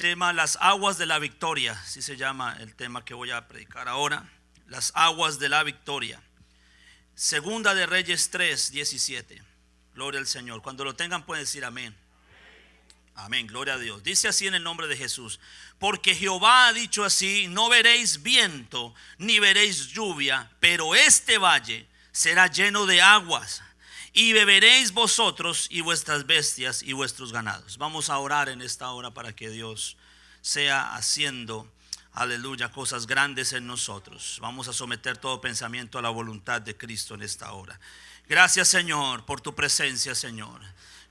Tema las aguas de la victoria, así se llama el tema que voy a predicar ahora. Las aguas de la victoria. Segunda de Reyes 3:17. Gloria al Señor. Cuando lo tengan pueden decir amén. Amén, gloria a Dios. Dice así en el nombre de Jesús: porque Jehová ha dicho así: no veréis viento ni veréis lluvia, pero este valle será lleno de aguas, y beberéis vosotros y vuestras bestias y vuestros ganados. Vamos a orar en esta hora para que Dios sea haciendo, aleluya, cosas grandes en nosotros. Vamos a someter todo pensamiento a la voluntad de Cristo en esta hora. Gracias, Señor, por tu presencia, Señor.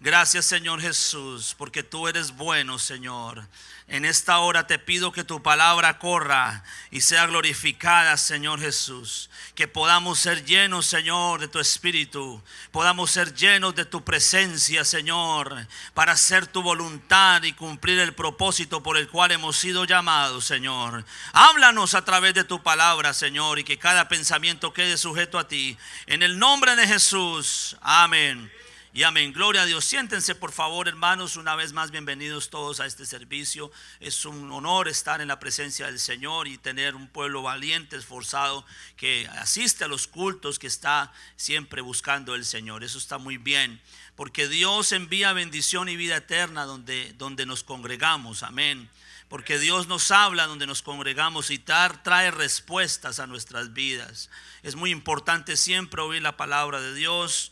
Gracias, Señor Jesús, porque tú eres bueno, Señor. En esta hora te pido que tu palabra corra y sea glorificada, Señor Jesús. Que podamos ser llenos, Señor, de tu Espíritu. Podamos ser llenos de tu presencia, Señor, para hacer tu voluntad y cumplir el propósito por el cual hemos sido llamados, Señor. Háblanos a través de tu palabra, Señor, y que cada pensamiento quede sujeto a ti. En el nombre de Jesús, amén. Y amén, gloria a Dios. Siéntense por favor, hermanos. Una vez más, bienvenidos todos a este servicio. Es un honor estar en la presencia del Señor y tener un pueblo valiente, esforzado, que asiste a los cultos, que está siempre buscando el Señor. Eso está muy bien, porque Dios envía bendición y vida eterna donde nos congregamos, amén. Porque Dios nos habla donde nos congregamos y trae respuestas a nuestras vidas. Es muy importante siempre oír la palabra de Dios.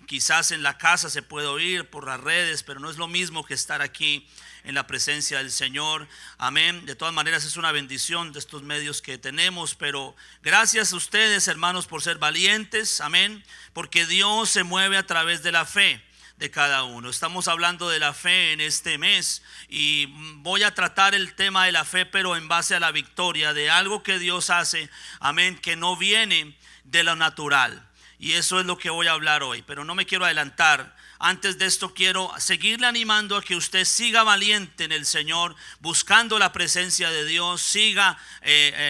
Quizás en la casa se puede oír por las redes, pero no es lo mismo que estar aquí en la presencia del Señor, amén. De todas maneras es una bendición de estos medios que tenemos, pero gracias a ustedes, hermanos, por ser valientes, amén, porque Dios se mueve a través de la fe de cada uno. Estamos hablando de la fe en este mes y voy a tratar el tema de la fe, pero en base a la victoria, de algo que Dios hace, amén, que no viene de lo natural. Y eso es lo que voy a hablar hoy, pero no me quiero adelantar. Antes de esto quiero seguirle animando a que usted siga valiente en el Señor, buscando la presencia de Dios, siga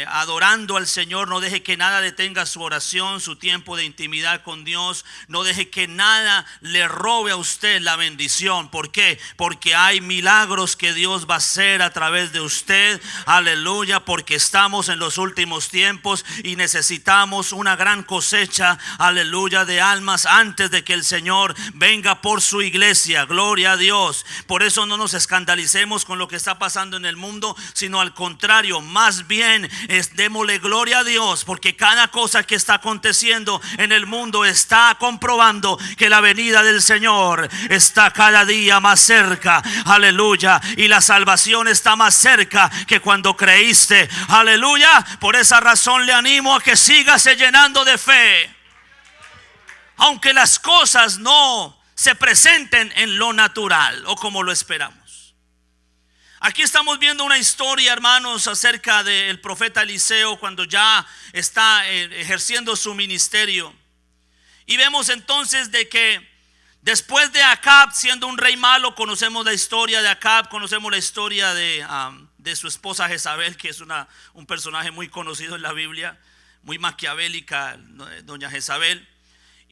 adorando al Señor. No deje que nada detenga su oración, su tiempo de intimidad con Dios. No deje que nada le robe a usted la bendición. ¿Por qué? Porque hay milagros que Dios va a hacer a través de usted, aleluya, porque estamos en los últimos tiempos y necesitamos una gran cosecha, aleluya, de almas antes de que el Señor venga por su iglesia. Gloria a Dios. Por eso no nos escandalicemos con lo que está pasando en el mundo, sino al contrario, más bien démosle gloria a Dios, porque cada cosa que está aconteciendo en el mundo está comprobando que la venida del Señor está cada día más cerca, aleluya, y la salvación está más cerca que cuando creíste, aleluya. Por esa razón le animo a que sígase llenando de fe, aunque las cosas no se presenten en lo natural o como lo esperamos. Aquí estamos viendo una historia, hermanos, acerca del profeta Eliseo cuando ya está ejerciendo su ministerio. Y vemos entonces de que después de Acab siendo un rey malo, conocemos la historia de Acab, conocemos la historia de su esposa Jezabel, que es un personaje muy conocido en la Biblia, muy maquiavélica, doña Jezabel.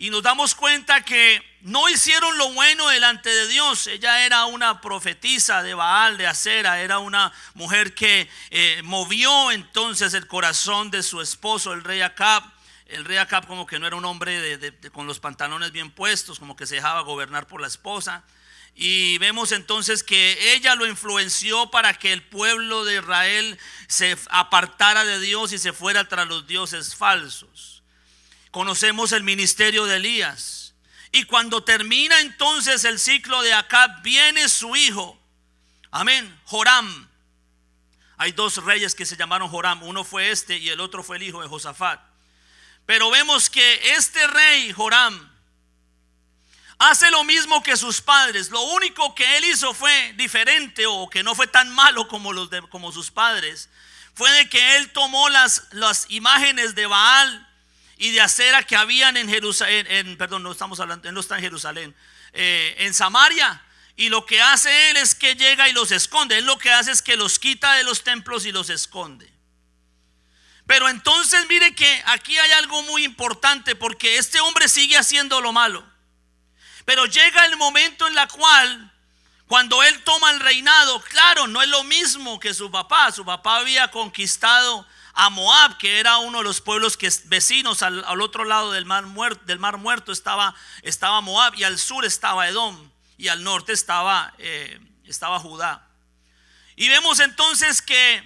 Y nos damos cuenta que no hicieron lo bueno delante de Dios. Ella era una profetisa de Baal, de Acera. Era una mujer que movió entonces el corazón de su esposo, el rey Acab. El rey Acab como que no era un hombre con los pantalones bien puestos, como que se dejaba gobernar por la esposa. Y vemos entonces que ella lo influenció para que el pueblo de Israel se apartara de Dios y se fuera tras los dioses falsos. Conocemos el ministerio de Elías. Y cuando termina entonces el ciclo de Acab, viene su hijo, amén, Joram. Hay dos reyes que se llamaron Joram. Uno fue este y el otro fue el hijo de Josafat. Pero vemos que este rey Joram hace lo mismo que sus padres. Lo único que él hizo fue diferente, o que no fue tan malo como sus padres, fue de que él tomó las imágenes de Baal y de Acera que habían en Jerusalén, no está en Jerusalén, en Samaria. Y lo que hace él es que llega y los esconde. Él lo que hace es que los quita de los templos y los esconde. Pero entonces mire que aquí hay algo muy importante, porque este hombre sigue haciendo lo malo. Pero llega el momento en la cual Cuando él toma el reinado, claro, no es lo mismo que su papá. Su papá había conquistado a Moab, que era uno de los pueblos vecinos. Al otro lado del mar muerto estaba Moab, y al sur estaba Edom, y al norte estaba Judá. Y vemos entonces que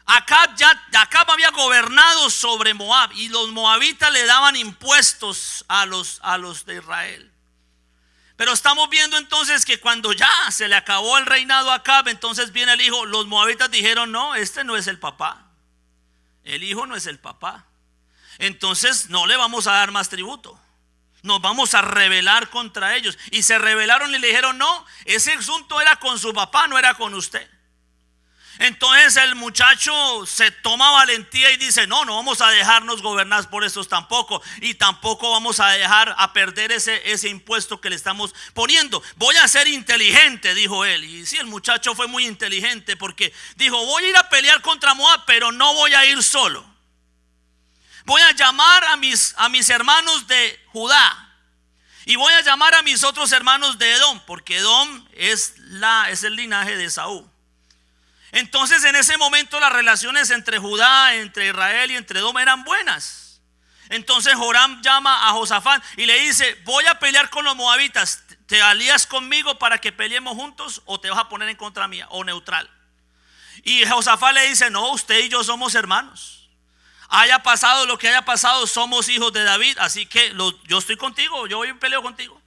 Acab había gobernado sobre Moab, y los moabitas le daban impuestos a los de Israel. Pero estamos viendo entonces que cuando ya se le acabó el reinado a Acab, entonces viene el hijo. Los moabitas dijeron: no, este no es el papá, el hijo no es el papá, entonces no le vamos a dar más tributo, nos vamos a rebelar contra ellos. Y se rebelaron y le dijeron: no, ese asunto era con su papá, no era con usted. Entonces el muchacho se toma valentía y dice: no vamos a dejarnos gobernar por estos tampoco, y tampoco vamos a dejar a perder ese impuesto que le estamos poniendo. Voy a ser inteligente, dijo él. Y sí, el muchacho fue muy inteligente, porque dijo: voy a ir a pelear contra Moab, pero no voy a ir solo. Voy a llamar a mis hermanos de Judá, y voy a llamar a mis otros hermanos de Edom, porque Edom es el linaje de Esaú. Entonces en ese momento las relaciones entre Judá, entre Israel y entre Edom eran buenas. Entonces Joram llama a Josafat y le dice: voy a pelear con los moabitas, ¿te alías conmigo para que peleemos juntos, o te vas a poner en contra mía, o neutral? Y Josafat le dice: no, usted y yo somos hermanos, haya pasado lo que haya pasado, somos hijos de David, así que yo estoy contigo, yo voy y peleo contigo.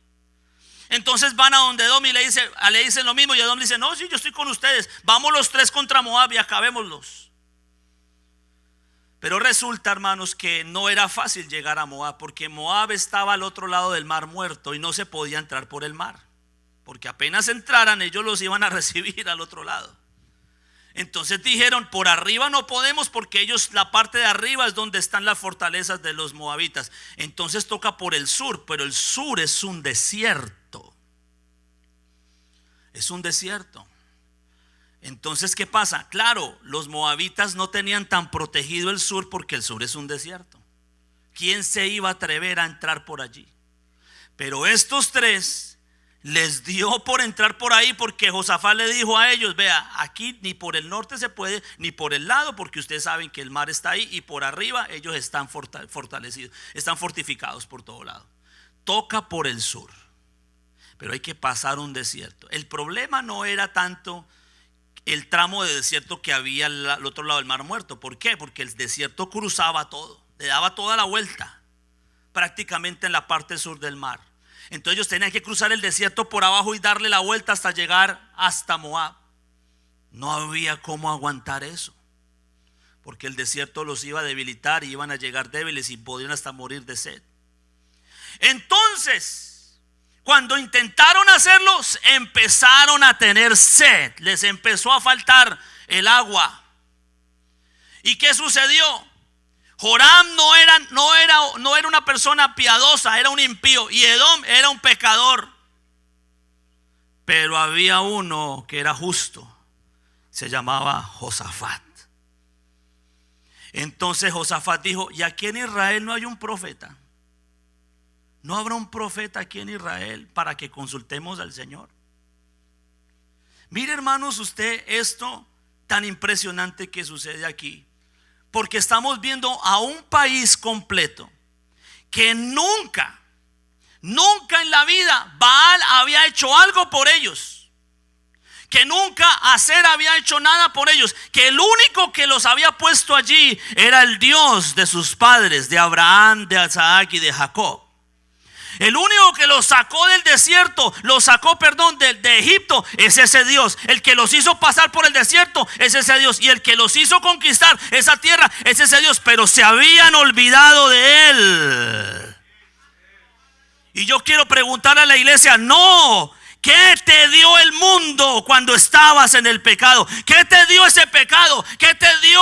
Entonces van a donde Edom y le dicen lo mismo, y Edom le dice: no, sí, yo estoy con ustedes, vamos los tres contra Moab y acabémoslos. Pero resulta, hermanos, que no era fácil llegar a Moab, porque Moab estaba al otro lado del mar muerto y no se podía entrar por el mar, porque apenas entraran ellos los iban a recibir al otro lado. Entonces dijeron: por arriba no podemos, porque ellos, la parte de arriba es donde están las fortalezas de los moabitas. Entonces toca por el sur, pero el sur es un desierto. Es un desierto. Entonces, ¿qué pasa? Claro, los moabitas no tenían tan protegido el sur, porque el sur es un desierto. ¿Quién se iba a atrever a entrar por allí? Pero estos tres les dio por entrar por ahí, porque Josafat le dijo a ellos: vea, aquí ni por el norte se puede, ni por el lado, porque ustedes saben que el mar está ahí, y por arriba ellos están fortalecidos, están fortificados por todo lado. Toca por el sur, pero hay que pasar un desierto. El problema no era tanto el tramo de desierto que había al otro lado del mar muerto. ¿Por qué? Porque el desierto cruzaba todo, le daba toda la vuelta prácticamente en la parte sur del mar. Entonces ellos tenían que cruzar el desierto por abajo y darle la vuelta hasta llegar hasta Moab. No había cómo aguantar eso, porque el desierto los iba a debilitar y iban a llegar débiles y podían hasta morir de sed. Entonces, cuando intentaron hacerlos, empezaron a tener sed, les empezó a faltar el agua. ¿Y qué sucedió? Joram no era una persona piadosa, era un impío, y Edom era un pecador. Pero había uno que era justo, se llamaba Josafat. Entonces Josafat dijo: ¿y aquí en Israel no hay un profeta? ¿No habrá un profeta aquí en Israel para que consultemos al Señor? Mire, hermanos, usted esto tan impresionante que sucede aquí, porque estamos viendo a un país completo que nunca en la vida Baal había hecho algo por ellos, que nunca Aser había hecho nada por ellos, que el único que los había puesto allí era el Dios de sus padres, de Abraham, de Isaac y de Jacob. El único que los sacó del desierto, de Egipto, es ese Dios. El que los hizo pasar por el desierto es ese Dios, y el que los hizo conquistar esa tierra es ese Dios. Pero se habían olvidado de Él. Y yo quiero preguntar a la iglesia: no, ¿qué te dio el mundo cuando estabas en el pecado? ¿Qué te dio ese pecado? ¿Qué te dio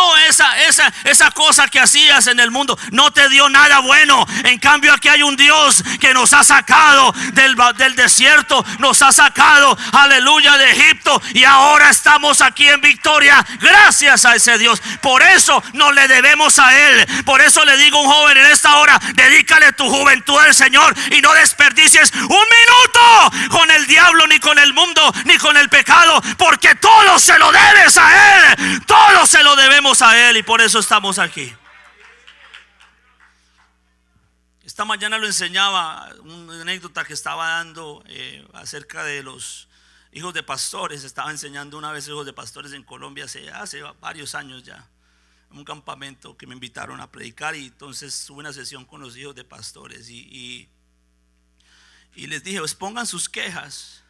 esa cosa que hacías en el mundo? No te dio nada bueno. En cambio, aquí hay un Dios que nos ha sacado del desierto, nos ha sacado, aleluya, de Egipto, y ahora estamos aquí en victoria gracias a ese Dios. Por eso nos le debemos a Él. Por eso le digo a un joven en esta hora: dedícale tu juventud al Señor y no desperdicies un minuto con el diablo diablo, ni con el mundo, ni con el pecado, porque todo se lo debes a Él. Todo se lo debemos a Él y por eso estamos aquí. Esta mañana lo enseñaba, una anécdota que estaba dando acerca de los hijos de pastores. Estaba enseñando una vez hijos de pastores en Colombia hace varios años ya, en un campamento que me invitaron a predicar, y entonces tuve una sesión con los hijos de pastores y les dije, expongan sus quejas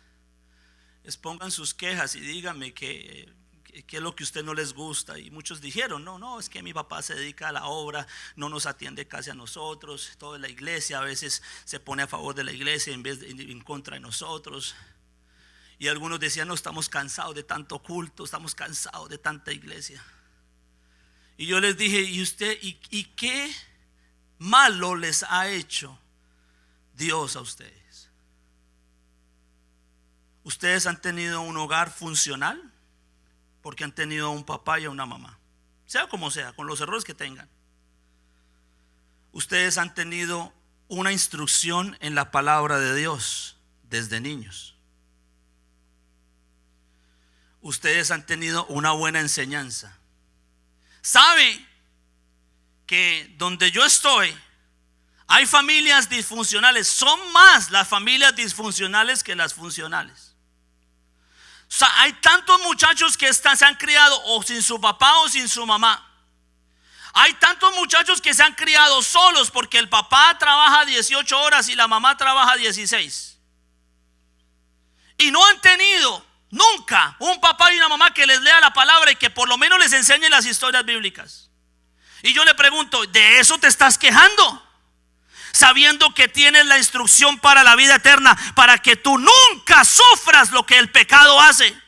y díganme qué es lo que a usted no les gusta. Y muchos dijeron, no, es que mi papá se dedica a la obra, no nos atiende casi a nosotros, toda la iglesia a veces se pone a favor de la iglesia en contra de nosotros. Y algunos decían, no, estamos cansados de tanto culto, estamos cansados de tanta iglesia. Y yo les dije, ¿y usted y qué malo les ha hecho Dios a ustedes? ¿Ustedes han tenido un hogar funcional? Porque han tenido un papá y una mamá, sea como sea, con los errores que tengan. Ustedes han tenido una instrucción en la palabra de Dios desde niños. Ustedes han tenido una buena enseñanza. ¿Sabe que donde yo estoy hay familias disfuncionales? Son más las familias disfuncionales que las funcionales. O sea, hay tantos muchachos que se han criado o sin su papá o sin su mamá. Hay tantos muchachos que se han criado solos porque el papá trabaja 18 horas y la mamá trabaja 16. Y no han tenido nunca un papá y una mamá que les lea la palabra y que por lo menos les enseñe las historias bíblicas. Y yo le pregunto, ¿de eso te estás quejando? Sabiendo que tienes la instrucción para la vida eterna, para que tú nunca sufras lo que el pecado hace.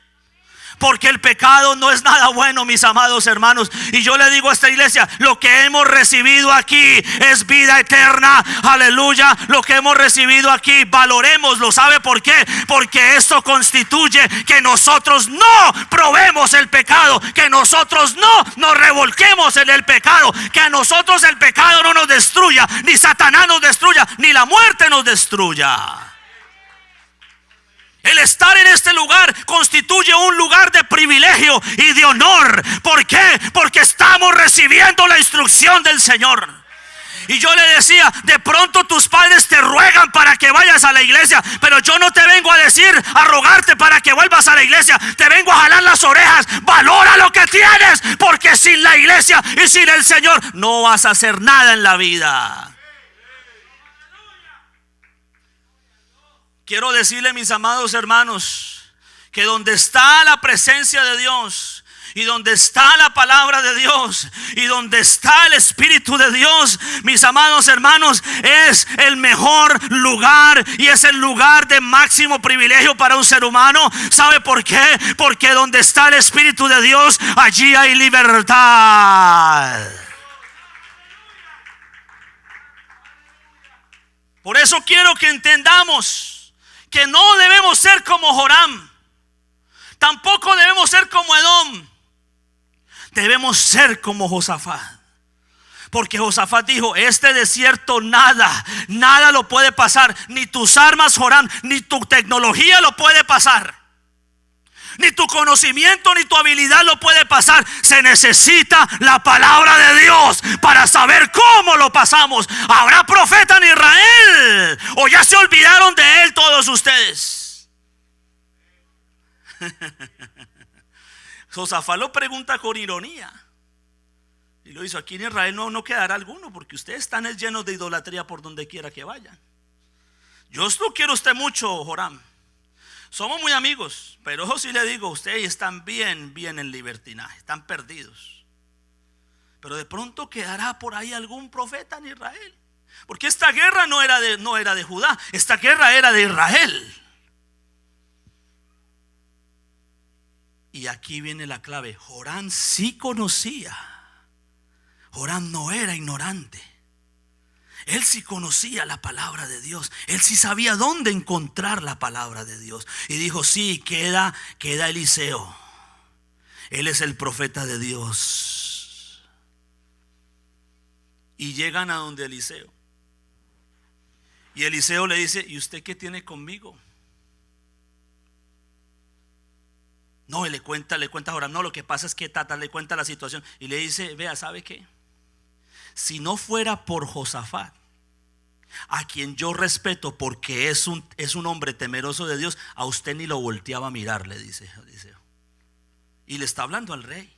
Porque el pecado no es nada bueno, mis amados hermanos. Y yo le digo a esta iglesia, lo que hemos recibido aquí es vida eterna. Aleluya. Lo que hemos recibido aquí, valorémoslo. ¿Sabe por qué? Porque esto constituye que nosotros no probemos el pecado, que nosotros no nos revolquemos en el pecado, que a nosotros el pecado no nos destruya, ni Satanás nos destruya, ni la muerte nos destruya. El estar en este lugar constituye un lugar de privilegio y de honor. ¿Por qué? Porque estamos recibiendo la instrucción del Señor. Y yo le decía, de pronto tus padres te ruegan para que vayas a la iglesia, pero yo no te vengo a decir, a rogarte para que vuelvas a la iglesia. Te vengo a jalar las orejas. Valora lo que tienes, porque sin la iglesia y sin el Señor no vas a hacer nada en la vida. Quiero decirle, mis amados hermanos, que donde está la presencia de Dios y donde está la palabra de Dios y donde está el Espíritu de Dios, mis amados hermanos, es el mejor lugar y es el lugar de máximo privilegio para un ser humano. ¿Sabe por qué? Porque donde está el Espíritu de Dios, allí hay libertad. Por eso quiero que entendamos que no debemos ser como Joram, tampoco debemos ser como Edom, debemos ser como Josafat. Porque Josafat dijo, este desierto nada lo puede pasar, ni tus armas, Joram, ni tu tecnología lo puede pasar, ni tu conocimiento, ni tu habilidad lo puede pasar. Se necesita la palabra de Dios para saber cómo lo pasamos. ¿Habrá profeta en Israel? ¿O ya se olvidaron de él todos ustedes? Josafat lo pregunta con ironía. Y lo hizo, aquí en Israel no quedará alguno, porque ustedes están llenos de idolatría por donde quiera que vayan. Yo no quiero usted mucho, Joram. Somos muy amigos, pero eso sí le digo, ustedes están bien en libertinaje, están perdidos. Pero de pronto quedará por ahí algún profeta en Israel, porque esta guerra no era de Judá, esta guerra era de Israel. Y aquí viene la clave. Joram sí conocía. Joram no era ignorante. Él sí conocía la palabra de Dios. Él sí sabía dónde encontrar la palabra de Dios. Y dijo, sí, queda Eliseo. Él es el profeta de Dios. Y llegan a donde Eliseo. Y Eliseo le dice, ¿y usted qué tiene conmigo? No, y le cuenta ahora, no, lo que pasa es que Tata le cuenta la situación y le dice, vea, ¿sabe qué? Si no fuera por Josafat, a quien yo respeto porque es un hombre temeroso de Dios, a usted ni lo volteaba a mirar, le dice Eliseo. Y le está hablando al rey.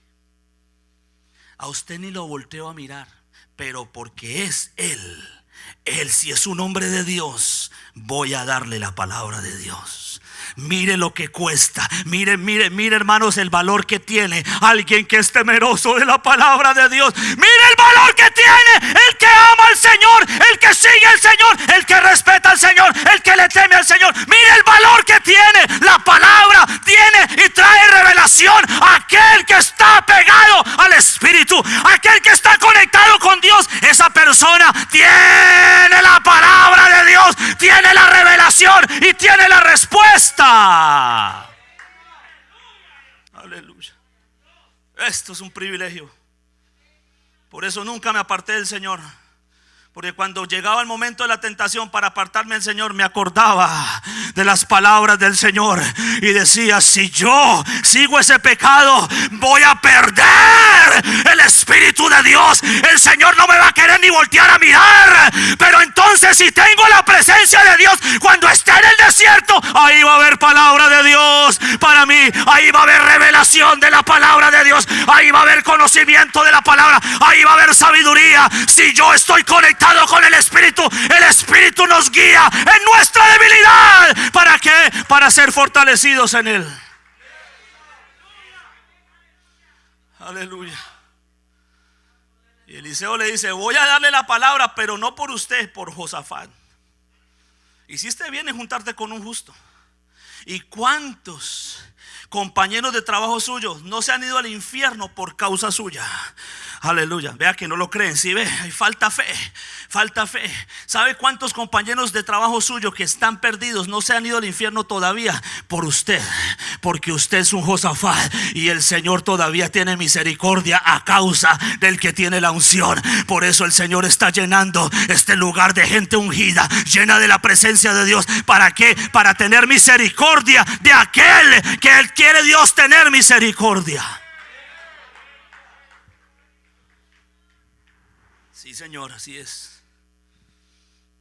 A usted ni lo volteo a mirar, pero porque es él si es un hombre de Dios, voy a darle la palabra de Dios. Mire lo que cuesta. Mire hermanos, el valor que tiene alguien que es temeroso de la palabra de Dios. Mire el valor que tiene el que ama al Señor, el que sigue al Señor, el que respeta al Señor, el que le teme al Señor. Mire el valor que tiene. La palabra tiene y trae revelación a aquel que está pegado al Espíritu, aquel que está conectado con Dios. Esa persona tiene la palabra de Dios, tiene la revelación y tiene la respuesta. Aleluya. Esto es un privilegio. Por eso nunca me aparté del Señor. Porque cuando llegaba el momento de la tentación para apartarme del Señor, me acordaba de las palabras del Señor y decía, si yo sigo ese pecado, voy a perder el Espíritu de Dios. El Señor no me va a querer ni voltear a mirar. Pero entonces, si tengo la presencia de Dios, cuando esté en el desierto, ahí va a haber palabra de Dios para mí. Ahí va a haber revelación de la palabra de Dios. Ahí va a haber conocimiento de la palabra. Ahí va a haber sabiduría. Si yo estoy conectado con el Espíritu nos guía en nuestra debilidad. ¿Para qué? Para ser fortalecidos en Él. Aleluya. Y Eliseo le dice, voy a darle la palabra, pero no por usted, por Josafat. Hiciste bien en juntarte con un justo. ¿Y cuántos compañeros de trabajo suyos no se han ido al infierno por causa suya? Aleluya. Vea que no lo creen. Si ve, falta fe. ¿Sabe cuántos compañeros de trabajo suyo que están perdidos no se han ido al infierno todavía? Por usted. Porque usted es un Josafat y el Señor todavía tiene misericordia a causa del que tiene la unción. Por eso el Señor está llenando este lugar de gente ungida, llena de la presencia de Dios. ¿Para qué? Para tener misericordia de aquel que Él quiere Dios tener misericordia. Sí, Señor, así es.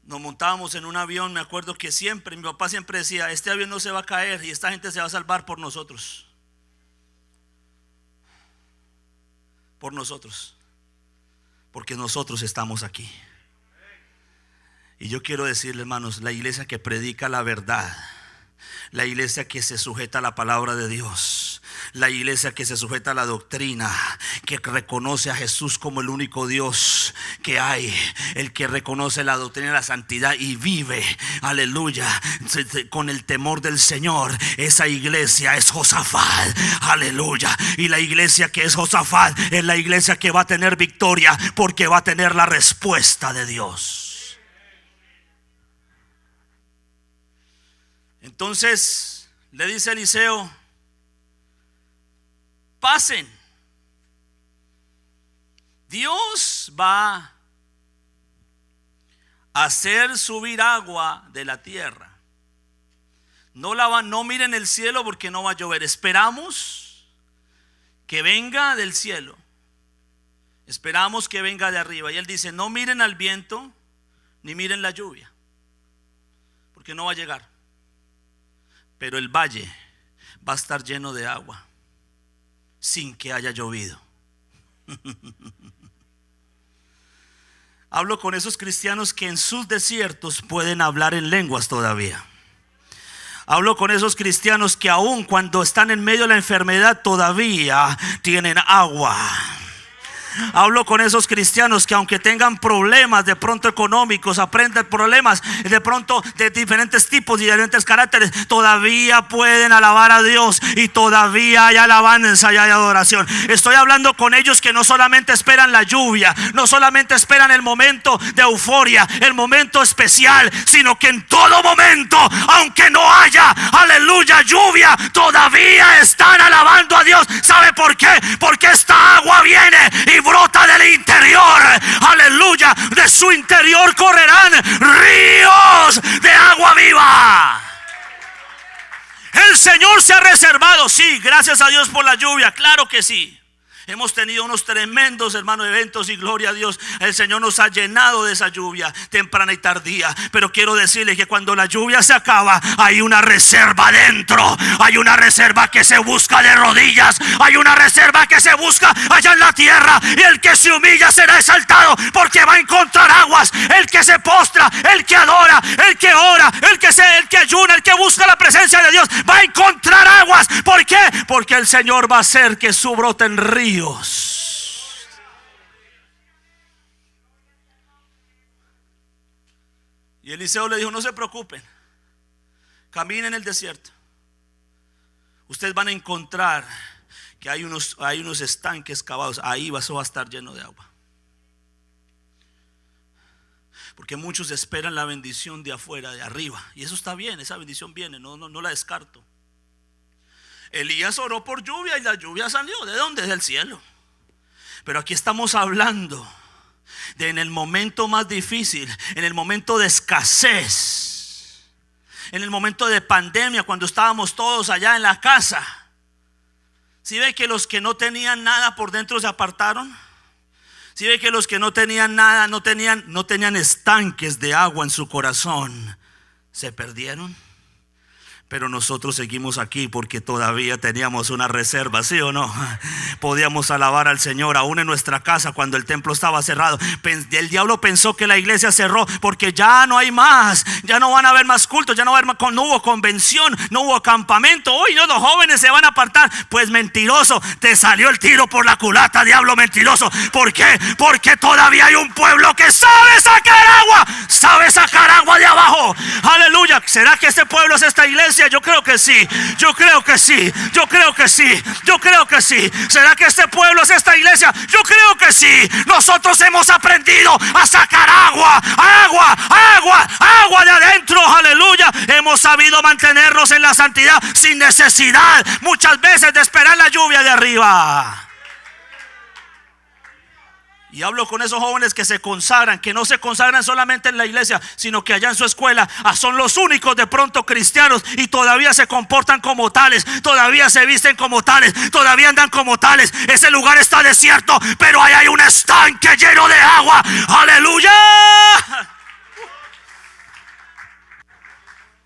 Nos montábamos en un avión. Me acuerdo que mi papá siempre decía, este avión no se va a caer y esta gente se va a salvar por nosotros. Por nosotros. Porque nosotros estamos aquí. Y yo quiero decirle, hermanos, la iglesia que predica la verdad, la iglesia que se sujeta a la palabra de Dios, la iglesia que se sujeta a la doctrina, que reconoce a Jesús como el único Dios que hay, el que reconoce la doctrina de la santidad y vive, aleluya, con el temor del Señor. Esa iglesia es Josafat, aleluya. Y la iglesia que es Josafat es la iglesia que va a tener victoria, porque va a tener la respuesta de Dios. Entonces le dice Eliseo, pasen. Dios va a hacer subir agua de la tierra. No miren el cielo porque no va a llover. Esperamos que venga del cielo. Esperamos que venga de arriba. Y él dice, no miren al viento ni miren la lluvia, porque no va a llegar. Pero el valle va a estar lleno de agua sin que haya llovido. Hablo con esos cristianos que en sus desiertos pueden hablar en lenguas todavía. Hablo con esos cristianos que aun cuando están en medio de la enfermedad todavía tienen agua. Hablo con esos cristianos que aunque tengan problemas de pronto económicos, aprenden problemas de pronto de diferentes tipos y diferentes caracteres, todavía pueden alabar a Dios y todavía hay alabanza y hay adoración. Estoy hablando con ellos que no solamente esperan la lluvia, no solamente esperan el momento de euforia, el momento especial, sino que en todo momento, aunque no haya, aleluya, lluvia, todavía están alabando a Dios. ¿Sabe por qué? Porque esta agua viene y brota del interior, aleluya. De su interior correrán ríos de agua viva. El Señor se ha reservado. Sí, gracias a Dios por la lluvia, claro que sí. Hemos tenido unos tremendos, hermano, eventos y gloria a Dios. El Señor nos ha llenado de esa lluvia temprana y tardía. Pero quiero decirle que cuando la lluvia se acaba, hay una reserva dentro. Hay una reserva que se busca de rodillas. Hay una reserva que se busca allá en la tierra. Y el que se humilla será exaltado, porque va a encontrar aguas. El que se postra, el que adora, el que ora, el que ayuna, el que busca la presencia de Dios, va a encontrar aguas. ¿Por qué? Porque el Señor va a hacer que su broten ríos. Y Eliseo le dijo: no se preocupen, caminen en el desierto. Ustedes van a encontrar que hay unos estanques cavados. Ahí va a estar lleno de agua. Porque muchos esperan la bendición de afuera, de arriba. Y eso está bien, esa bendición viene, no la descarto. Elías oró por lluvia y la lluvia salió. ¿De dónde? Del cielo. Pero aquí estamos hablando de en el momento más difícil, en el momento de escasez, en el momento de pandemia, cuando estábamos todos allá en la casa. ¿Sí ve que los que no tenían nada por dentro se apartaron? ¿Sí ve que los que no tenían nada, no tenían estanques de agua en su corazón, se perdieron? Pero nosotros seguimos aquí porque todavía teníamos una reserva, ¿sí o no? Podíamos alabar al Señor aún en nuestra casa cuando el templo estaba cerrado. El diablo pensó que la iglesia cerró porque ya no hay más, ya no van a haber más cultos, ya no va a haber más, no hubo convención, no hubo campamento. Hoy no, los jóvenes se van a apartar. Pues mentiroso, te salió el tiro por la culata, diablo mentiroso. ¿Por qué? Porque todavía hay un pueblo que sabe sacar agua de abajo. Aleluya. ¿Será que este pueblo es esta iglesia? Yo creo que sí, yo creo que sí, yo creo que sí, yo creo que sí. ¿Será que este pueblo es esta iglesia? Yo creo que sí. Nosotros hemos aprendido a sacar agua de adentro, aleluya. Hemos sabido mantenernos en la santidad sin necesidad muchas veces de esperar la lluvia de arriba. Y hablo con esos jóvenes que se consagran, que no se consagran solamente en la iglesia, sino que allá en su escuela son los únicos de pronto cristianos y todavía se comportan como tales, todavía se visten como tales, todavía andan como tales. Ese lugar está desierto, pero ahí hay un estanque lleno de agua. ¡Aleluya!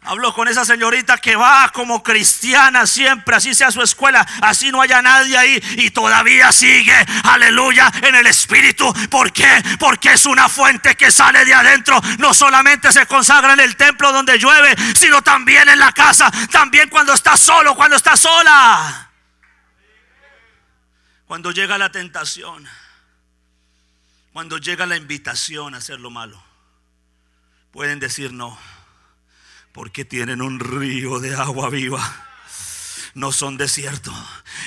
Hablo con esa señorita que va como cristiana siempre, así sea su escuela, así no haya nadie ahí, y todavía sigue, aleluya, en el espíritu. ¿Por qué? Porque es una fuente que sale de adentro. No solamente se consagra en el templo donde llueve, sino también en la casa, también cuando está solo, cuando está sola. Cuando llega la tentación, cuando llega la invitación a hacer lo malo, pueden decir no. Porque tienen un río de agua viva. No son desierto.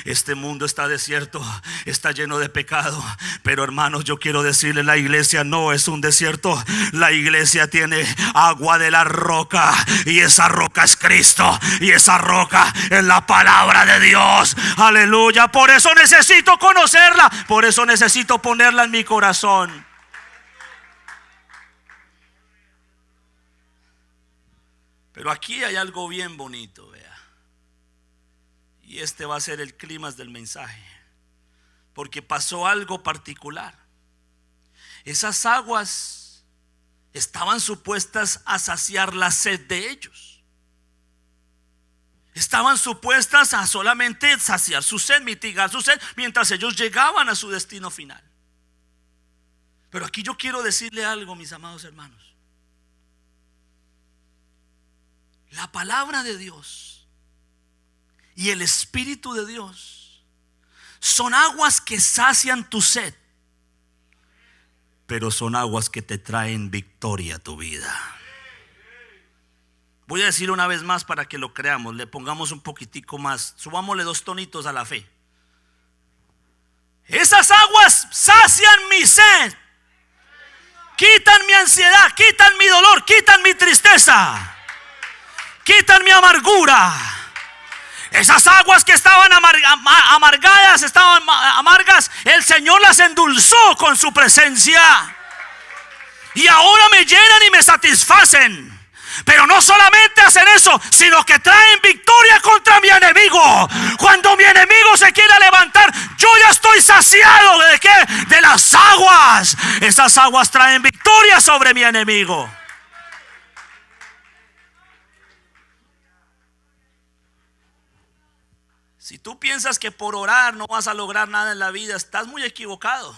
Este mundo está desierto, está lleno de pecado. Pero hermanos, yo quiero decirle, la iglesia no es un desierto. La iglesia tiene agua de la roca, y esa roca es Cristo, y esa roca es la palabra de Dios. Aleluya. Por eso necesito conocerla, por eso necesito ponerla en mi corazón. Pero aquí hay algo bien bonito, vea. Y este va a ser el clímax del mensaje, porque pasó algo particular. Esas aguas estaban supuestas a saciar la sed de ellos. Estaban supuestas a solamente saciar su sed, mitigar su sed, mientras ellos llegaban a su destino final. Pero aquí yo quiero decirle algo, mis amados hermanos. La palabra de Dios y el Espíritu de Dios son aguas que sacian tu sed, pero son aguas que te traen victoria a tu vida. Voy a decir una vez más para que lo creamos, le pongamos un poquitico más, subámosle 2 tonitos a la fe. Esas aguas sacian mi sed, quitan mi ansiedad, quitan mi dolor, quitan mi tristeza, quitan mi amargura. Esas aguas que estaban amargadas, estaban amargas, el Señor las endulzó con su presencia, y ahora me llenan y me satisfacen. Pero no solamente hacen eso, sino que traen victoria contra mi enemigo. Cuando mi enemigo se quiera levantar, yo ya estoy saciado. ¿De qué? De las aguas. Esas aguas traen victoria sobre mi enemigo. Si tú piensas que por orar no vas a lograr nada en la vida, estás muy equivocado.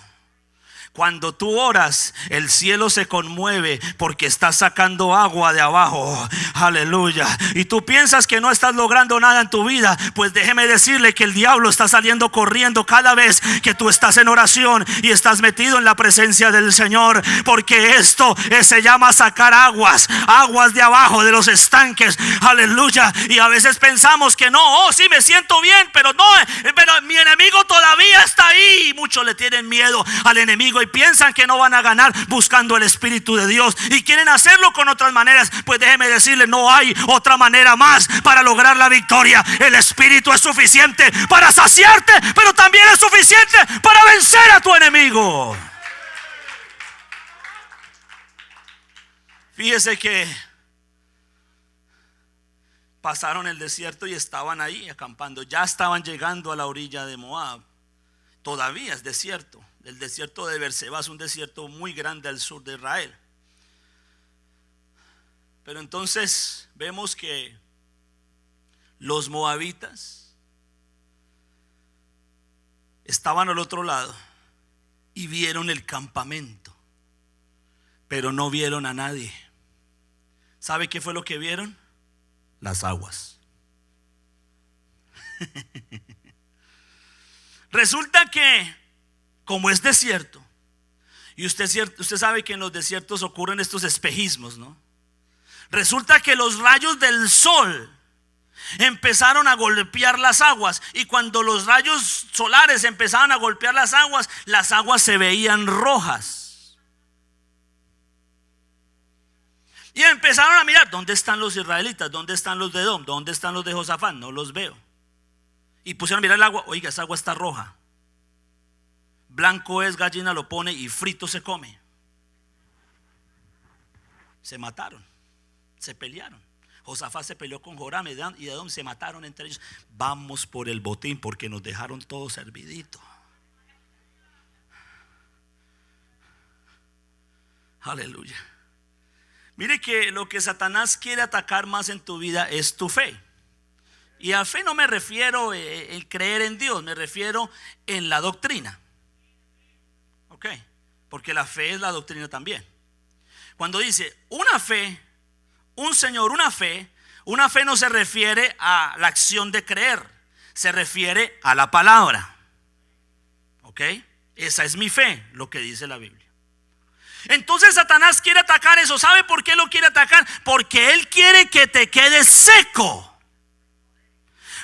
Cuando tú oras, el cielo se conmueve porque estás sacando agua de abajo. Aleluya. Y tú piensas que no estás logrando nada en tu vida, pues déjeme decirle que el diablo está saliendo corriendo cada vez que tú estás en oración y estás metido en la presencia del Señor, porque esto se llama sacar aguas de abajo, de los estanques. Aleluya. Y a veces pensamos que no, sí me siento bien, pero no, pero mi enemigo todavía está ahí. Y muchos le tienen miedo al enemigo y piensan que no van a ganar buscando el Espíritu de Dios y quieren hacerlo con otras maneras. Pues déjeme decirle, no hay otra manera más para lograr la victoria. El Espíritu es suficiente para saciarte, pero también es suficiente para vencer a tu enemigo. Fíjese que pasaron el desierto y estaban ahí acampando. Ya estaban llegando a la orilla de Moab. Todavía es desierto. El desierto de Beerseba es un desierto muy grande al sur de Israel. Pero entonces vemos que los moabitas estaban al otro lado y vieron el campamento, pero no vieron a nadie. ¿Sabe qué fue lo que vieron? Las aguas. Resulta que como es desierto, y usted sabe que en los desiertos ocurren estos espejismos, ¿no? Resulta que los rayos del sol empezaron a golpear las aguas, y cuando los rayos solares empezaban a golpear las aguas se veían rojas. Y empezaron a mirar, ¿dónde están los israelitas? ¿Dónde están los de Edom? ¿Dónde están los de Josafat? No los veo. Y pusieron a mirar el agua, oiga, esa agua está roja. Blanco es, gallina lo pone y frito se come. Se mataron, se pelearon. Josafat se peleó con Joram y Edom, se mataron entre ellos. Vamos por el botín porque nos dejaron todo servidito. Aleluya. Mire que lo que Satanás quiere atacar más en tu vida es tu fe. Y a fe no me refiero en creer en Dios, me refiero en la doctrina. Ok, porque la fe es la doctrina también. Cuando dice una fe, un Señor, una fe no se refiere a la acción de creer, se refiere a la palabra. Ok, esa es mi fe, lo que dice la Biblia. Entonces Satanás quiere atacar eso. ¿Sabe por qué lo quiere atacar? Porque él quiere que te quedes seco.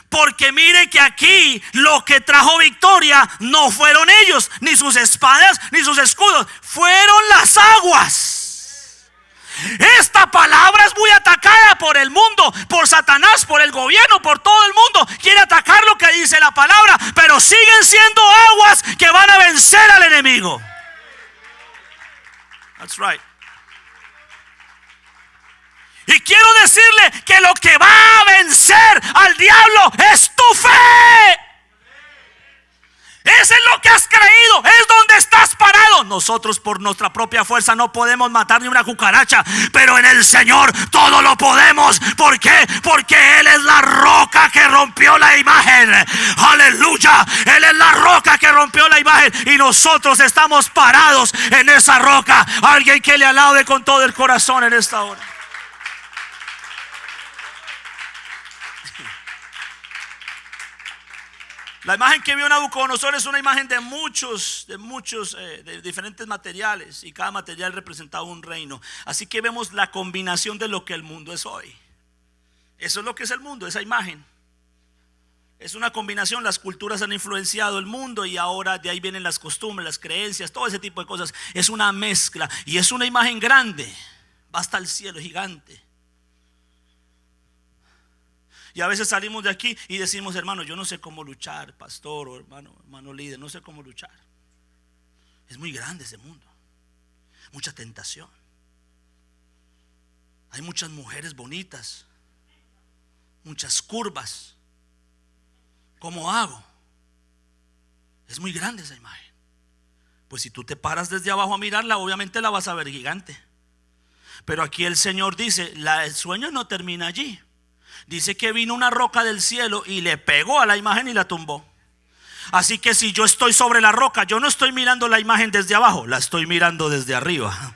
Porque mire que aquí lo que trajo victoria no fueron ellos, ni sus espadas, ni sus escudos, fueron las aguas. Esta palabra es muy atacada por el mundo, por Satanás, por el gobierno, por todo el mundo. Quiere atacar lo que dice la palabra, pero siguen siendo aguas que van a vencer al enemigo. That's right. Y quiero decirle que lo que va a vencer al diablo es tu fe. Eso es lo que has creído, es donde estás parado. Nosotros por nuestra propia fuerza no podemos matar ni una cucaracha, pero en el Señor todo lo podemos. ¿Por qué? Porque Él es la roca que rompió la imagen. Aleluya, Él es la roca que rompió la imagen y nosotros estamos parados en esa roca. Alguien que le alabe con todo el corazón en esta hora. La imagen que vio Nabucodonosor es una imagen de muchos de diferentes materiales, y cada material representaba un reino. Así que vemos la combinación de lo que el mundo es hoy. Eso es lo que es el mundo, esa imagen. Es una combinación, las culturas han influenciado el mundo y ahora de ahí vienen las costumbres, las creencias, todo ese tipo de cosas. Es una mezcla y es una imagen grande, va hasta el cielo, gigante. Y a veces salimos de aquí y decimos, hermano, yo no sé cómo luchar, pastor o hermano líder, no sé cómo luchar. Es muy grande ese mundo, mucha tentación. Hay muchas mujeres bonitas, muchas curvas. ¿Cómo hago? Es muy grande esa imagen. Pues si tú te paras desde abajo a mirarla, obviamente la vas a ver gigante. Pero aquí el Señor dice, el sueño no termina allí. Dice que vino una roca del cielo y le pegó a la imagen y la tumbó. Así que si yo estoy sobre la roca, yo no estoy mirando la imagen desde abajo, la estoy mirando desde arriba.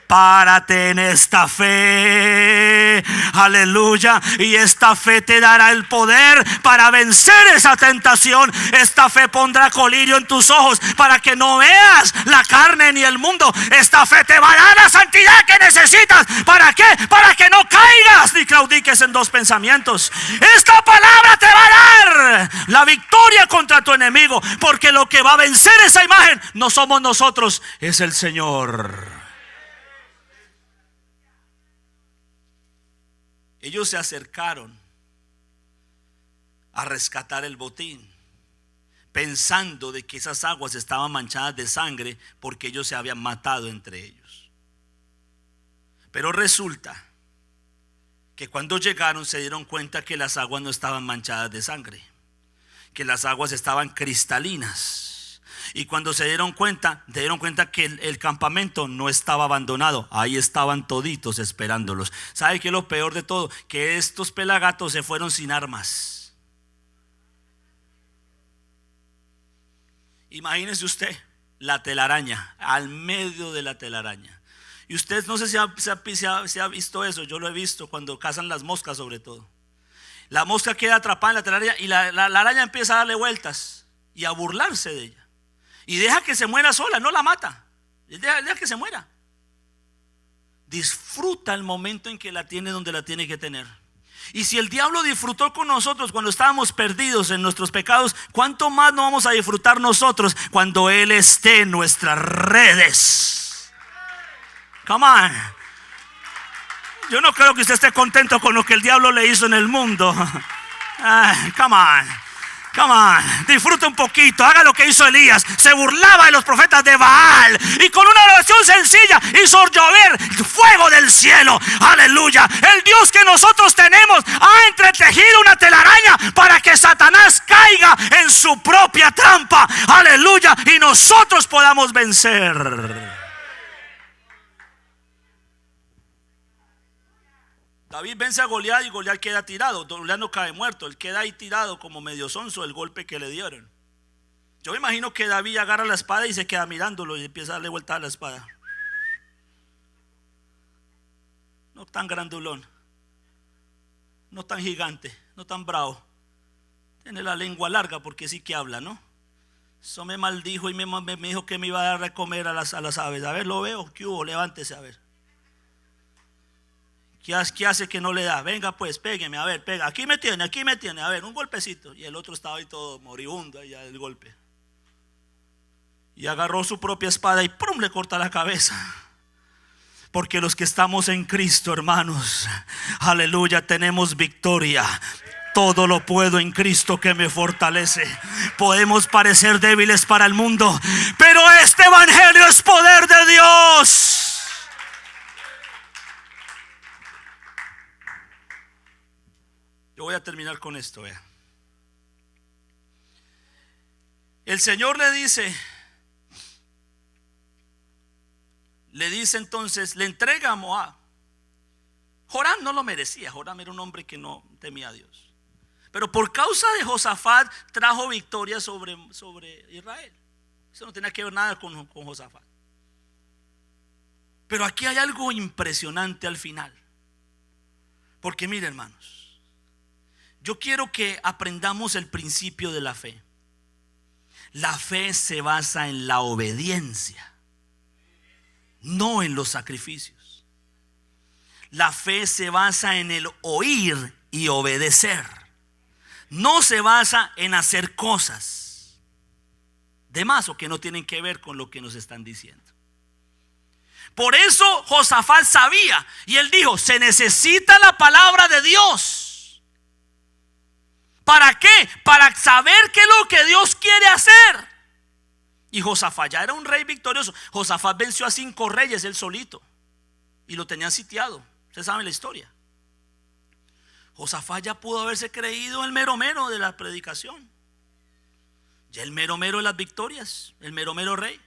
Párate en esta fe, aleluya, y esta fe te dará el poder para vencer esa tentación. Esta fe pondrá colirio en tus ojos para que no veas la carne ni el mundo. Esta fe te va a dar la santidad que necesitas. ¿Para qué? Para que no caigas ni claudiques en dos pensamientos. Esta palabra te va a dar la victoria contra tu enemigo, porque lo que va a vencer esa imagen no somos nosotros, es el Señor. Ellos se acercaron a rescatar el botín, pensando de que esas aguas estaban manchadas de sangre porque ellos se habían matado entre ellos. Pero resulta que cuando llegaron se dieron cuenta que las aguas no estaban manchadas de sangre, que las aguas estaban cristalinas. Y cuando se dieron cuenta que el campamento no estaba abandonado. Ahí estaban toditos esperándolos. ¿Sabe qué es lo peor de todo? Que estos pelagatos se fueron sin armas. Imagínese usted la telaraña, al medio de la telaraña. Y usted no sé si ha visto eso. Yo lo he visto cuando cazan las moscas, sobre todo. La mosca queda atrapada en la telaraña y la araña empieza a darle vueltas y a burlarse de ella. Y deja que se muera sola, no la mata. Deja que se muera. Disfruta el momento en que la tiene donde la tiene que tener. Y si el diablo disfrutó con nosotros cuando estábamos perdidos en nuestros pecados, ¿cuánto más no vamos a disfrutar nosotros cuando Él esté en nuestras redes? Come on. Yo no creo que usted esté contento con lo que el diablo le hizo en el mundo. Come on. Come on, disfruta un poquito, haga lo que hizo Elías. Se burlaba de los profetas de Baal y con una oración sencilla hizo llover fuego del cielo. Aleluya. El Dios que nosotros tenemos ha entretejido una telaraña para que Satanás caiga en su propia trampa. Aleluya. Y nosotros podamos vencer. David vence a Goliat y Goliat queda tirado. Goliat no cae muerto, él queda ahí tirado como medio sonso del golpe que le dieron. Yo me imagino que David agarra la espada y se queda mirándolo y empieza a darle vuelta a la espada. No tan grandulón, no tan gigante, no tan bravo. Tiene la lengua larga porque sí que habla, ¿no? Eso me maldijo y me dijo que me iba a dar a comer a las aves. A ver, lo veo, ¿qué hubo? Levántese a ver. ¿Qué hace que no le da? Venga pues, pégueme, a ver, pega. Aquí me tiene, a ver, un golpecito. Y el otro estaba ahí todo moribundo, allá del golpe. Y agarró su propia espada y ¡prum!, le corta la cabeza. Porque los que estamos en Cristo, hermanos, aleluya, tenemos victoria. Todo lo puedo en Cristo que me fortalece. Podemos parecer débiles para el mundo, pero este evangelio es poder de Dios. Yo voy a terminar con esto, vea. El Señor le dice entonces, le entrega a Moab. Joram no lo merecía. Joram era un hombre que no temía a Dios. Pero por causa de Josafat trajo victoria sobre Israel. Eso no tenía que ver nada con Josafat. Pero aquí hay algo impresionante al final. Porque mire, hermanos, yo quiero que aprendamos el principio de la fe. La fe se basa en la obediencia, no en los sacrificios. La fe se basa en el oír y obedecer. No se basa en hacer cosas de más o que no tienen que ver con lo que nos están diciendo. Por eso Josafat sabía y él dijo: se necesita la palabra de Dios. ¿Para qué? Para saber qué es lo que Dios quiere hacer. Y Josafat ya era un rey victorioso. Josafat venció a 5 reyes él solito. y lo tenían sitiado. Ustedes saben la historia. Josafat ya pudo haberse creído el mero mero de la predicación, ya el mero mero de las victorias, el mero mero rey.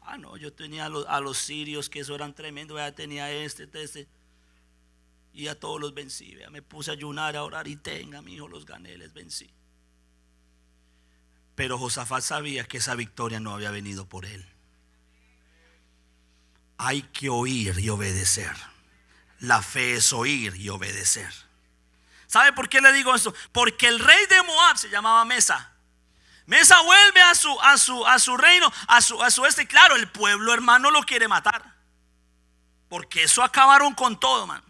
Ah, no, yo tenía a los sirios, que eso eran tremendos, ya tenía este, y a todos los vencí. Me puse a ayunar, a orar, y tenga, mi hijo, los gané, les vencí. Pero Josafat sabía que esa victoria no había venido por él. Hay que oír y obedecer. La fe es oír y obedecer. ¿Sabe por qué le digo esto? Porque el rey de Moab se llamaba Mesa. Mesa vuelve a su reino, a su este. Claro, el pueblo, hermano, lo quiere matar, porque eso acabaron con todo, man.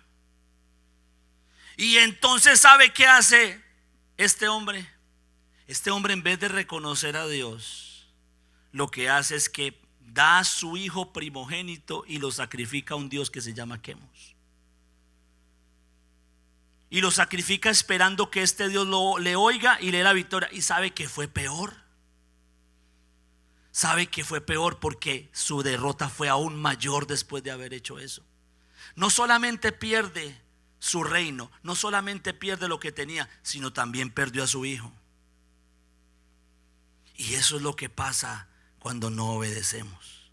Y entonces, ¿sabe qué hace este hombre? Este hombre, en vez de reconocer a Dios, lo que hace es que da a su hijo primogénito y lo sacrifica a un dios que se llama Quemos. Y lo sacrifica esperando que este Dios le oiga y le dé la victoria. Y sabe que fue peor. Sabe que fue peor porque su derrota fue aún mayor después de haber hecho eso. No solamente pierde su reino, no solamente pierde lo que tenía, sino también perdió a su hijo. Y eso es lo que pasa cuando no obedecemos.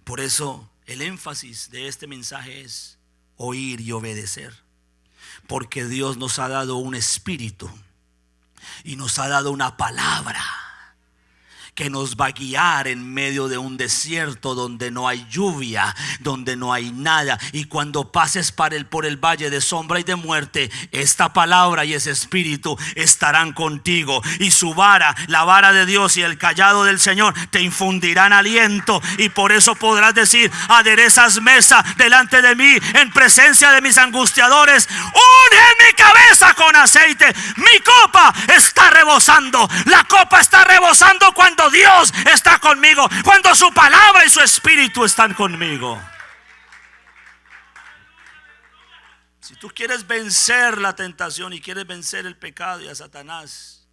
Por eso el énfasis de este mensaje es oír y obedecer. Porque Dios nos ha dado un espíritu y nos ha dado una palabra que nos va a guiar en medio de un desierto donde no hay lluvia, donde no hay nada. Y cuando pases por el valle de sombra y de muerte, esta palabra y ese espíritu estarán contigo, y su vara, la vara de Dios y el cayado del Señor te infundirán aliento, y por eso podrás decir: aderezas mesa delante de mí en presencia de mis angustiadores, unge mi cabeza con aceite, mi copa está rebosando. La copa está rebosando cuando Dios está conmigo, cuando su palabra y su espíritu están conmigo. Si tú quieres vencer la tentación y quieres vencer el pecado y a Satanás,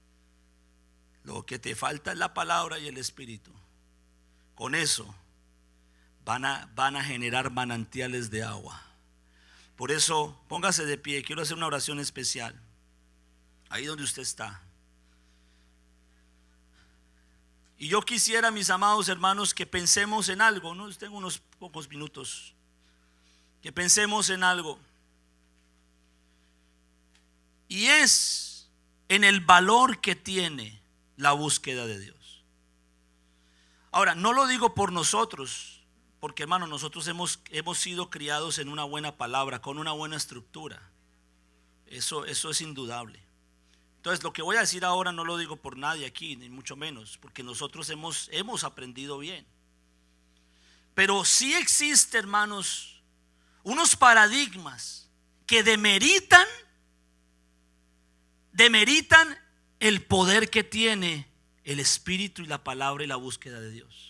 lo que te falta es la palabra y el espíritu. Con eso van a generar manantiales de agua. Por eso póngase de pie. Quiero hacer una oración especial ahí donde usted está. Y yo quisiera, mis amados hermanos, que pensemos en algo, ¿no? Tengo unos pocos minutos. Que pensemos en algo. Y es en el valor que tiene la búsqueda de Dios. Ahora, no lo digo por nosotros, porque, hermano, nosotros hemos sido criados en una buena palabra, con una buena estructura. Eso es indudable. Entonces, lo que voy a decir ahora no lo digo por nadie aquí, ni mucho menos, porque nosotros hemos aprendido bien. Pero sí existe, hermanos, unos paradigmas que demeritan el poder que tiene el espíritu y la palabra y la búsqueda de Dios.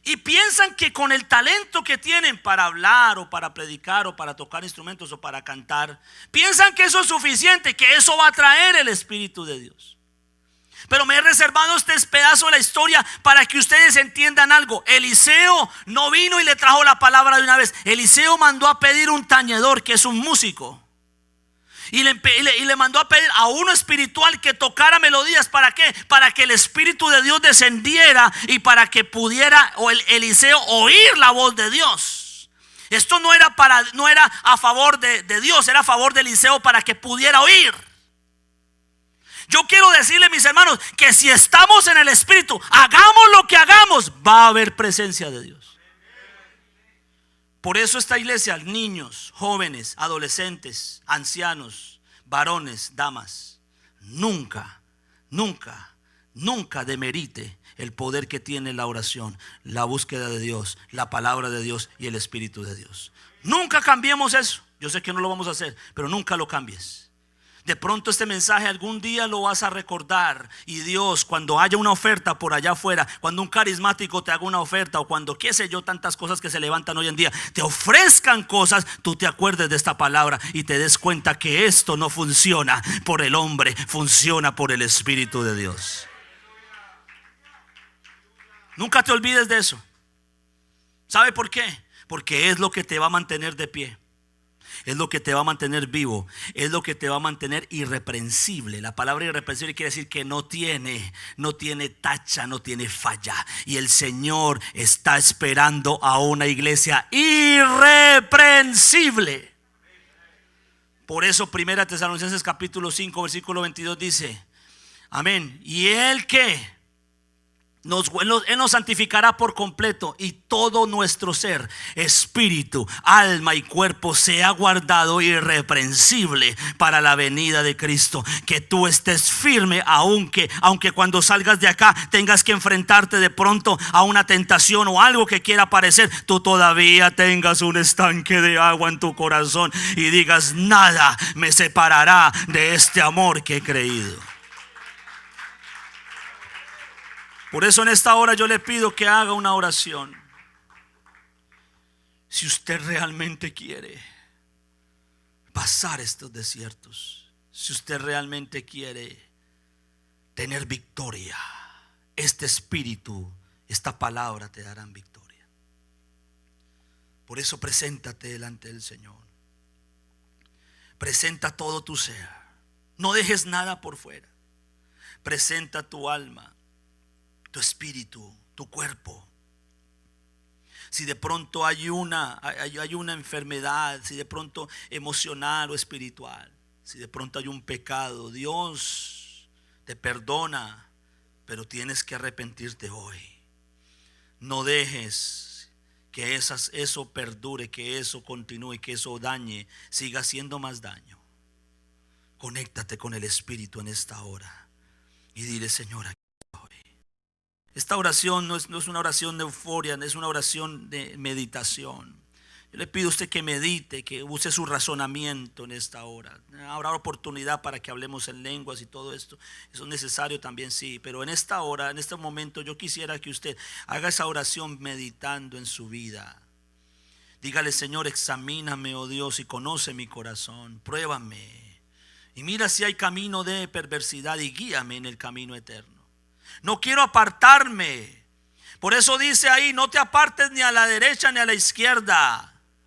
Y piensan que con el talento que tienen para hablar o para predicar o para tocar instrumentos o para cantar, piensan que eso es suficiente, que eso va a traer el Espíritu de Dios. Pero me he reservado este pedazo de la historia para que ustedes entiendan algo. Eliseo no vino y le trajo la palabra de una vez. Eliseo mandó a pedir un tañedor, que es un músico. Y le mandó a pedir a uno espiritual que tocara melodías. ¿Para qué? Para que el Espíritu de Dios descendiera y para que pudiera Eliseo oír la voz de Dios. Esto no era a favor de Dios, era a favor de Eliseo para que pudiera oír. Yo quiero decirle, mis hermanos, que si estamos en el Espíritu, hagamos lo que hagamos, va a haber presencia de Dios. Por eso esta iglesia, niños, jóvenes, adolescentes, ancianos, varones, damas, nunca demerite el poder que tiene la oración, la búsqueda de Dios, la palabra de Dios y el Espíritu de Dios. Nunca cambiemos eso. Yo sé que no lo vamos a hacer, pero nunca lo cambies. De pronto este mensaje algún día lo vas a recordar, y Dios, cuando haya una oferta por allá afuera, cuando un carismático te haga una oferta, o cuando, qué sé yo, tantas cosas que se levantan hoy en día, te ofrezcan cosas, tú te acuerdes de esta palabra y te des cuenta que esto no funciona por el hombre, funciona por el Espíritu de Dios. Nunca te olvides de eso. ¿Sabe por qué? porque es lo que te va a mantener de pie. Es lo que te va a mantener vivo. Es lo que te va a mantener irreprensible. La palabra irreprensible quiere decir que no tiene tacha, no tiene falla. Y el Señor está esperando a una iglesia irreprensible. Por eso 1 Tesalonicenses capítulo 5 versículo 22 dice, amén. Y Él que Él nos santificará por completo, y todo nuestro ser, espíritu, alma y cuerpo sea guardado irreprensible para la venida de Cristo. Que tú estés firme, aunque cuando salgas de acá tengas que enfrentarte de pronto a una tentación o algo que quiera aparecer, tú todavía tengas un estanque de agua en tu corazón y digas: nada me separará de este amor que he creído. Por eso en esta hora yo le pido que haga una oración. Si usted realmente quiere pasar estos desiertos, si usted realmente quiere tener victoria, este espíritu, esta palabra te darán victoria. Por eso preséntate delante del Señor. Presenta todo tu ser. No dejes nada por fuera. Presenta tu alma, tu espíritu, tu cuerpo. Si de pronto hay una enfermedad, si de pronto emocional o espiritual, si de pronto hay un pecado, Dios te perdona, pero tienes que arrepentirte hoy. No dejes que eso perdure, que eso continúe, que eso dañe, siga haciendo más daño. Conéctate con el Espíritu en esta hora y dile: Señor, aquí estoy. Esta oración no es una oración de euforia, es una oración de meditación. Yo le pido a usted que medite, que use su razonamiento en esta hora. Habrá oportunidad para que hablemos en lenguas y todo esto. Eso es necesario también, sí. Pero en esta hora, en este momento, yo quisiera que usted haga esa oración meditando en su vida. Dígale: Señor, examíname, oh Dios, y conoce mi corazón. Pruébame y mira si hay camino de perversidad y guíame en el camino eterno. No quiero apartarme. Por eso dice ahí: no te apartes ni a la derecha ni a la izquierda.